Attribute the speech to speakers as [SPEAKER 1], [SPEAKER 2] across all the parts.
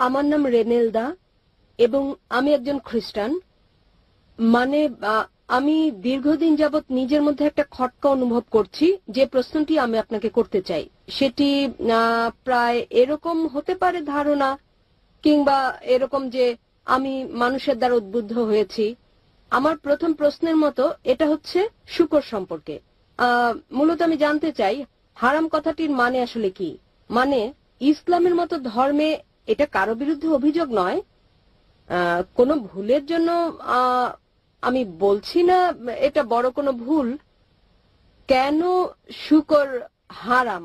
[SPEAKER 1] আমার নাম রেনেলদা এবং আমি একজন খ্রিস্টান। মানে আমি দীর্ঘদিন যাবৎ নিজের মধ্যে একটা খটকা অনুভব করছি। যে প্রশ্নটি আমি আপনাকে করতে চাই সেটি প্রায় এরকম হতে পারে ধারণা, কিংবা এরকম যে আমি মানুষের দ্বারা উদ্বুদ্ধ হয়েছি। আমার প্রথম প্রশ্নের মতো এটা হচ্ছে শুকর সম্পর্কে। মূলত আমি জানতে চাই হারাম কথাটির মানে আসলে কি। মানে ইসলামের মতো ধর্মে এটা কারো বিরুদ্ধে অভিযোগ নয়, কোনো ভুলের জন্য আমি বলছি না এটা বড় কোনো ভুল। কেন শুকর হারাম?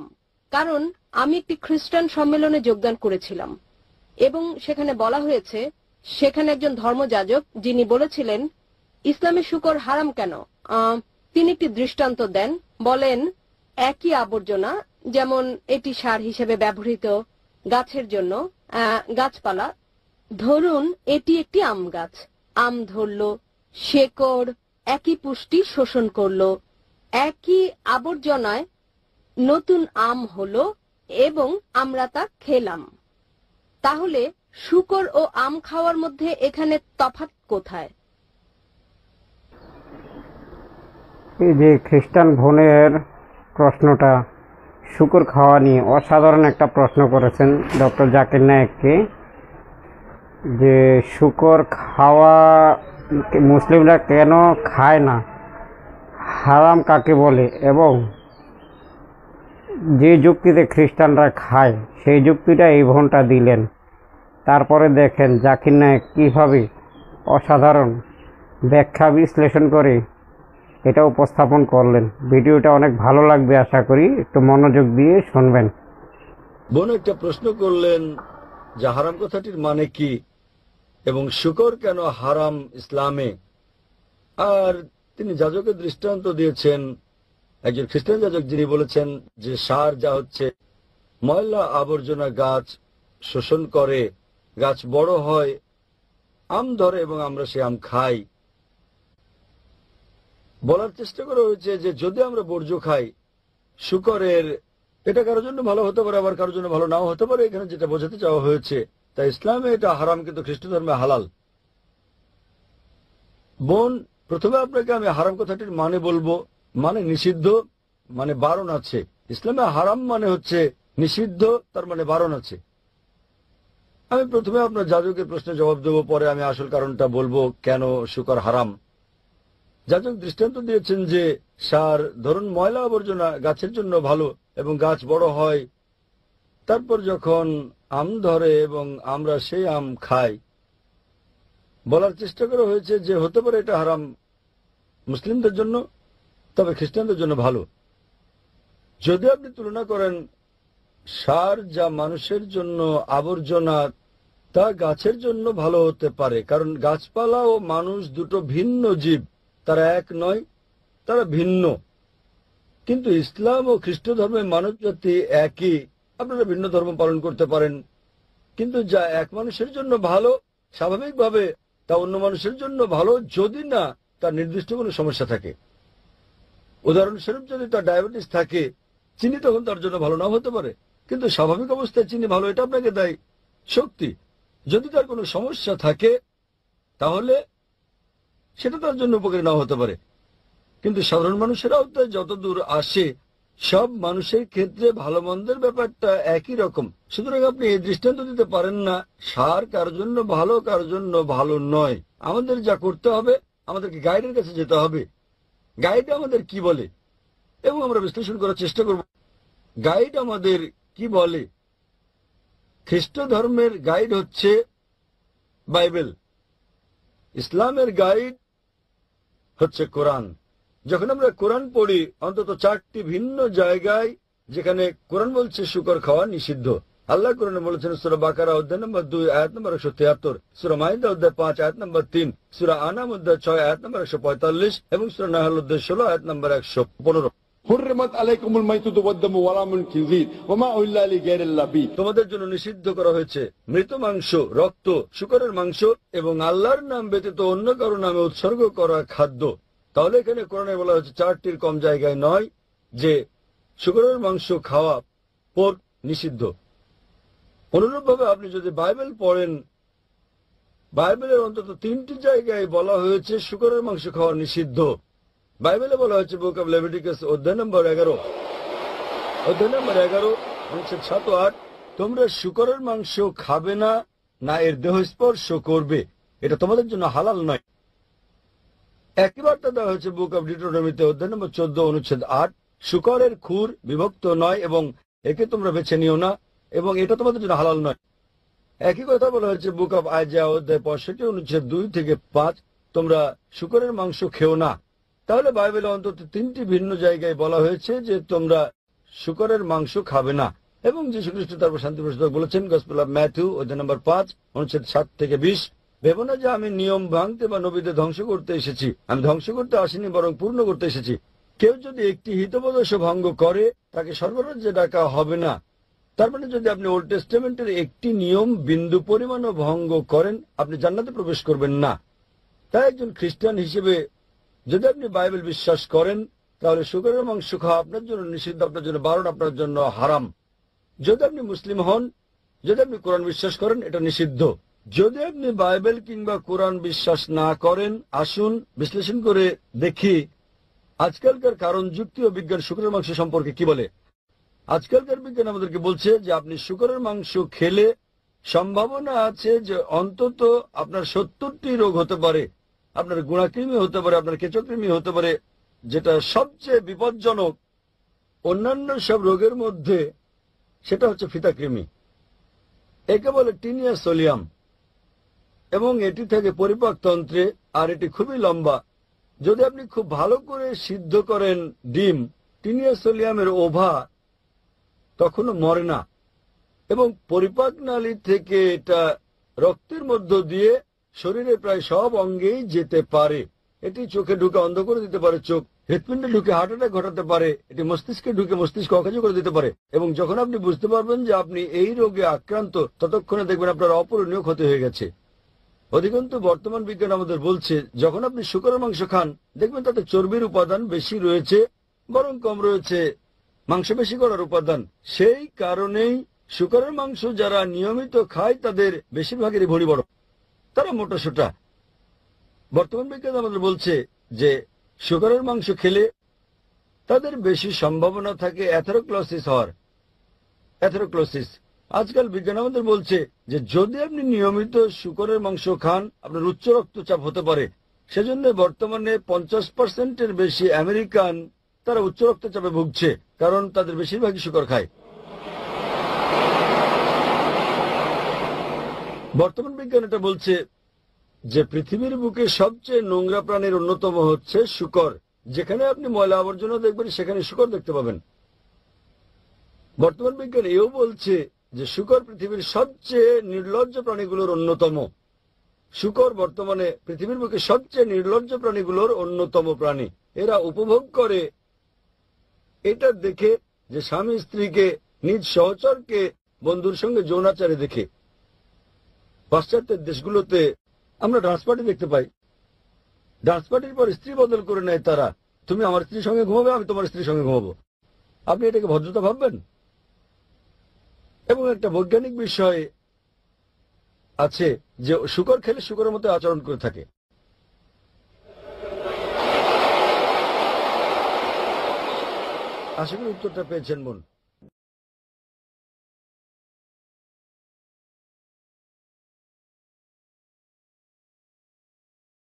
[SPEAKER 1] কারণ আমি একটি খ্রিস্টান সম্মেলনে যোগদান করেছিলাম এবং সেখানে বলা হয়েছে, সেখানে একজন ধর্মযাজক যিনি বলেছিলেন ইসলামে শুকর হারাম কেন, তিনি একটি দৃষ্টান্ত দেন। বলেন একই আবর্জনা, যেমন এটি সার হিসেবে ব্যবহৃত গাছের জন্য, গাছপালা। ধরুন এটি একটি আম গাছ, আম ধরল, শেকড় একই পুষ্টি শোষণ করল, একই আবর্জনায় নতুন আম হলো এবং আমরা তা খেলাম। তাহলে শুকর ও আম খাওয়ার মধ্যে এখানে তফাৎ কোথায়?
[SPEAKER 2] এই যে খ্রিস্টান বোনের প্রশ্নটা শুকর খাওয়া নিয়ে অসাধারণ একটা প্রশ্ন করেছেন ডক্টর জাকির নায়েককে, যে শুকর খাওয়া মুসলিমরা কেন খায় না, হারাম কাকে বলে, এবং যে যুক্তিতে খ্রিস্টানরা খায় সেই যুক্তিটা এই বোনটা দিলেন। তারপরে দেখেন জাকির নায়েক কীভাবে অসাধারণ ব্যাখ্যা বিশ্লেষণ করে এটা উপস্থাপন করলেন। ভিডিওটা অনেক ভালো লাগবে, আশা করি একটু মনোযোগ দিয়ে শুনবেন।
[SPEAKER 3] বোন একটা প্রশ্ন করলেন যে হারাম কথাটির মানে কি এবং শুকর কেন হারাম ইসলামে, আর তিনি যাজকের দৃষ্টান্ত দিয়েছেন, একজন খ্রিস্টান যাজক যিনি বলেছেন যে সার যা হচ্ছে ময়লা আবর্জনা গাছ শোষণ করে, গাছ বড় হয়, আম ধরে এবং আমরা সে আম খাই। বলার চেষ্টা করা হয়েছে যে যদি আমরা বর্জ্য খাই শুকরের, এটা কারোর জন্য ভালো হতে পারে, আবার কারোর জন্য ভালো নাও হতে পারে। এখানে যেটা বোঝাতে চাওয়া হয়েছে, তাই ইসলামে এটা হারাম কিন্তু খ্রিস্ট ধর্মে হালাল। বোন, প্রথমে আপনাকে আমি হারাম কথাটির মানে বলবো। মানে নিষিদ্ধ, মানে বারণ আছে। ইসলামে হারাম মানে হচ্ছে নিষিদ্ধ, তার মানে বারণ আছে। আমি প্রথমে আপনার যাজকের প্রশ্নের জবাব দেব, পরে আমি আসল কারণটা বলবো কেন শুকর হারাম। যাজক দৃষ্টান্ত দিয়েছেন যে সার, ধরুন ময়লা আবর্জনা গাছের জন্য ভালো এবং গাছ বড় হয়, তারপর যখন আম ধরে এবং আমরা সেই আম খাই। বলার চেষ্টা করা হয়েছে যে হতে পারে এটা হারাম মুসলিমদের জন্য, তবে খ্রিস্টানদের জন্য ভালো। যদি আপনি তুলনা করেন সার যা মানুষের জন্য আবর্জনা, তা গাছের জন্য ভালো হতে পারে, কারণ গাছপালা ও মানুষ দুটো ভিন্ন জীব, তারা এক নয়, তারা ভিন্ন। কিন্তু ইসলাম ও খ্রিস্ট ধর্মের মানব জাতি একই। আপনারা ভিন্ন ধর্ম পালন করতে পারেন, কিন্তু যা এক মানুষের জন্য ভালো স্বাভাবিকভাবে তা অন্য মানুষের জন্য ভালো, যদি না তার নির্দিষ্ট কোনো সমস্যা থাকে। উদাহরণস্বরূপ, যদি তার ডায়াবেটিস থাকে, চিনি তখন তার জন্য ভালো নাও হতে পারে, কিন্তু স্বাভাবিক অবস্থায় চিনি ভালো, এটা আপনাকে দেয় শক্তি। যদি তার কোনো সমস্যা থাকে তাহলে সেটা তার জন্য উপকারী নাও হতে পারে। কিন্তু সাধারণ মানুষের আওতায় যতদূর আসে, সব মানুষের ক্ষেত্রে ভালো মন্দের ব্যাপারটা একই রকম। সুতরাং আপনি এই দৃষ্টান্ত দিতে পারেন না সার কার জন্য ভালো কার জন্য ভালো নয়। আমাদের যা করতে হবে, আমাদেরকে গাইডের কাছে যেতে হবে। গাইড আমাদের কি বলে এবং আমরা বিশ্লেষণ করার চেষ্টা করব গাইড আমাদের কি বলে। খ্রিস্ট ধর্মের গাইড হচ্ছে বাইবেল, ইসলামের গাইড হচ্ছে কোরআন। যখন আমরা কোরআন পড়ি, অন্তত 4টি ভিন্ন জায়গায় যেখানে কোরআন বলছে শুকর খাওয়া নিষিদ্ধ। আল্লাহ কোরআনে বলেছেন সূরা বাকারা অধ্যায় নম্বর 2 আয়াত নম্বর 173, সূরা মাইদা অধ্যায় 5 আয়াত নম্বর 3, সূরা আনাম অধ্যায় 6 আয়াত নম্বর 145 এবং সূরা নাহল অধ্যায় 16 আয়াত নম্বর 115।
[SPEAKER 4] হুররিমাত আলাইকুমুল মাইতাতু ওয়াদ-দামু ওয়া লাহমুল খিনজির ওয়া মা উহিল্লা লিগাইরিল্লাহ বি।
[SPEAKER 3] তোমাদের জন্য নিষিদ্ধ করা হয়েছে মৃত মাংস, রক্ত, শূকরের মাংস এবং আল্লাহর নাম ব্যতীত অন্য কারো নামে উৎসর্গ করা খাদ্য। তাহলে এখানে কোরআনে বলা হচ্ছে 4টির কম জায়গায় নয় যে শূকরের মাংস খাওয়া পোর্ক নিষিদ্ধ। অনুরূপভাবে আপনি যদি বাইবেল পড়েন, বাইবেলের অন্তত 3টি জায়গায় বলা হয়েছে শূকরের মাংস খাওয়া নিষিদ্ধ। বাইবেলে বলা হয়েছে বুক অব লেভিটিকাস অধ্যায় নম্বর 11, অনুচ্ছেদ 7 ও 8, তোমরা শূকরের মাংস খাবে না, না এর দেহ স্পর্শ করবে, এটা তোমাদের জন্য হালাল নয়। একই বার্তা দেওয়া হয়েছে বুক অব ডিউটেরোনমিতে অধ্যায় নম্বর 14, অনুচ্ছেদ 8, শূকরের খুর বিভক্ত নয় এবং একে তোমরা বেছে নিও না এবং এটা তোমাদের জন্য হালাল নয়। একই কথা বলা হয়েছে বুক অব আইজায়া অধ্যায় 65, অনুচ্ছেদ 2 থেকে 5, তোমরা শূকরের মাংস খেও না। তাহলে বাইবেলে অন্তত 3টি ভিন্ন জায়গায় বলা হয়েছে যে তোমরা শূকরের মাংস খাবে না। এবং যীশু খ্রিস্ট তারপর শান্তি প্রসাদক বলেছেন গসপেল অব ম্যাথিউ অধ্যায় নম্বর 5, অনুচ্ছেদ 7 থেকে 20, ভেবো না যে আমি নিয়ম ভাঙতে বা নবীদের ধ্বংস করতে এসেছি, আমি ধ্বংস করতে আসিনি বরং পূর্ণ করতে এসেছি। কেউ যদি একটি হিতোপদেশ ভঙ্গ করে তাকে সর্বরাজ্যে ডাকা হবে না। তার মানে যদি আপনি ওল্ড টেস্টামেন্টের একটি নিয়ম বিন্দু পরিমাণও ভঙ্গ করেন আপনি জান্নাতে প্রবেশ করবেন না। তাই একজন খ্রিস্টান হিসেবে যদি আপনি বাইবেল বিশ্বাস করেন তাহলে শূকরের মাংস খাওয়া আপনার জন্য নিষিদ্ধ, আপনার জন্য বারণ, আপনার জন্য হারাম। যদি আপনি মুসলিম হন, যদি আপনি কোরআন বিশ্বাস করেন, এটা নিষিদ্ধ। যদি আপনি বাইবেল কিংবা কোরআন বিশ্বাস না করেন, আসুন বিশ্লেষণ করে দেখি আজকালকার কারণ যুক্তি ও বিজ্ঞান শূকরের মাংস সম্পর্কে কি বলে। আজকালকার বিজ্ঞান আমাদেরকে বলছে যে আপনি শূকরের মাংস খেলে সম্ভাবনা আছে যে অন্তত আপনার 70টি রোগ হতে পারে। আপনার গুণাকৃমি হতে পারে, আপনার কেঁচোকৃমি হতে পারে, যেটা সবচেয়ে বিপজ্জনক অন্যান্য সব রোগের মধ্যে সেটা হচ্ছে ফিতাকৃমি। একে বলে টিনিয়া সোলিয়াম এবং এটি থাকে পরিপাকতন্ত্রে আর এটি খুবই লম্বা। যদি আপনি খুব ভালো করে সিদ্ধ করেন ডিম, টিনিয়া সোলিয়ামের ওভা তখনও মরে না এবং পরিপাক নালী থেকে এটা রক্তের মধ্য দিয়ে শরীরে প্রায় সব অঙ্গেই যেতে পারে। এটি চোখে ঢুকে অন্ধ করে দিতে পারে চোখ, হৃৎপিণ্ডে ঢুকে হার্ট অ্যাটাক ঘটাতে পারে, এটি মস্তিষ্কে ঢুকে মস্তিষ্ক অকাজ করে দিতে পারে। এবং যখন আপনি বুঝতে পারবেন যে আপনি এই রোগে আক্রান্ত ততক্ষণে দেখবেন আপনার অপূরণীয় ক্ষতি হয়ে গেছে। অধিকন্তু বর্তমান বিজ্ঞান আমাদের বলছে যখন আপনি শূকরের মাংস খান দেখবেন তাতে চর্বির উপাদান বেশি রয়েছে, বরং কম রয়েছে মাংসপেশি করার উপাদান। সেই কারণেই শূকরের মাংস যারা নিয়মিত খায় তাদের বেশিরভাগেরই ভরি বড়, তারা মোটাসোটা। বর্তমান বিজ্ঞান আমাদের বলছে যে শূকরের মাংস খেলে তাদের বেশি সম্ভাবনা থাকে অ্যাথেরোক্লোসিস হওয়ার। অ্যাথেরোক্লোসিস আজকাল বিজ্ঞান আমাদের বলছে যে যদি আপনি নিয়মিত শূকরের মাংস খান আপনার উচ্চ রক্তচাপ হতে পারে। সেজন্য বর্তমানে 50%-এর বেশি আমেরিকান তারা উচ্চ রক্তচাপে ভুগছে, কারণ তাদের বেশিরভাগই শূকর খায়। বর্তমান বিজ্ঞান এটা বলছে যে পৃথিবীর বুকে সবচেয়ে নোংরা প্রাণীর অন্যতম হচ্ছে শূকর। যেখানে আপনি ময়লা আবর্জনা দেখবেন সেখানে শূকর দেখতে পাবেন। বর্তমান বিজ্ঞান এও বলছে যে শূকর পৃথিবীর সবচেয়ে নির্লজ্জ প্রাণীগুলোর অন্যতম। শূকর বর্তমানে পৃথিবীর বুকে সবচেয়ে নির্লজ্জ প্রাণীগুলোর অন্যতম প্রাণী। এরা উপভোগ করে এটা দেখে যে স্বামী স্ত্রীকে, নিজ সহচরকে বন্ধুর সঙ্গে যৌনাচারে দেখে। পাশ্চাত্যের দেশগুলোতে আমরা ডান্স পার্টি দেখতে পাই। ডান্স পার্টির পর স্ত্রী বদল করে নেয় তারা। তুমি আমার স্ত্রীর সঙ্গে ঘুমাবে, আমি তোমার স্ত্রীর সঙ্গে ঘুমাবো। আপনি এটাকে ভদ্রতা ভাববেন? এবং একটা বৈজ্ঞানিক বিষয় আছে যে শূকর খেলে শূকরের মতো আচরণ করে থাকে। আশা করি উত্তরটা পেয়েছেন বোন।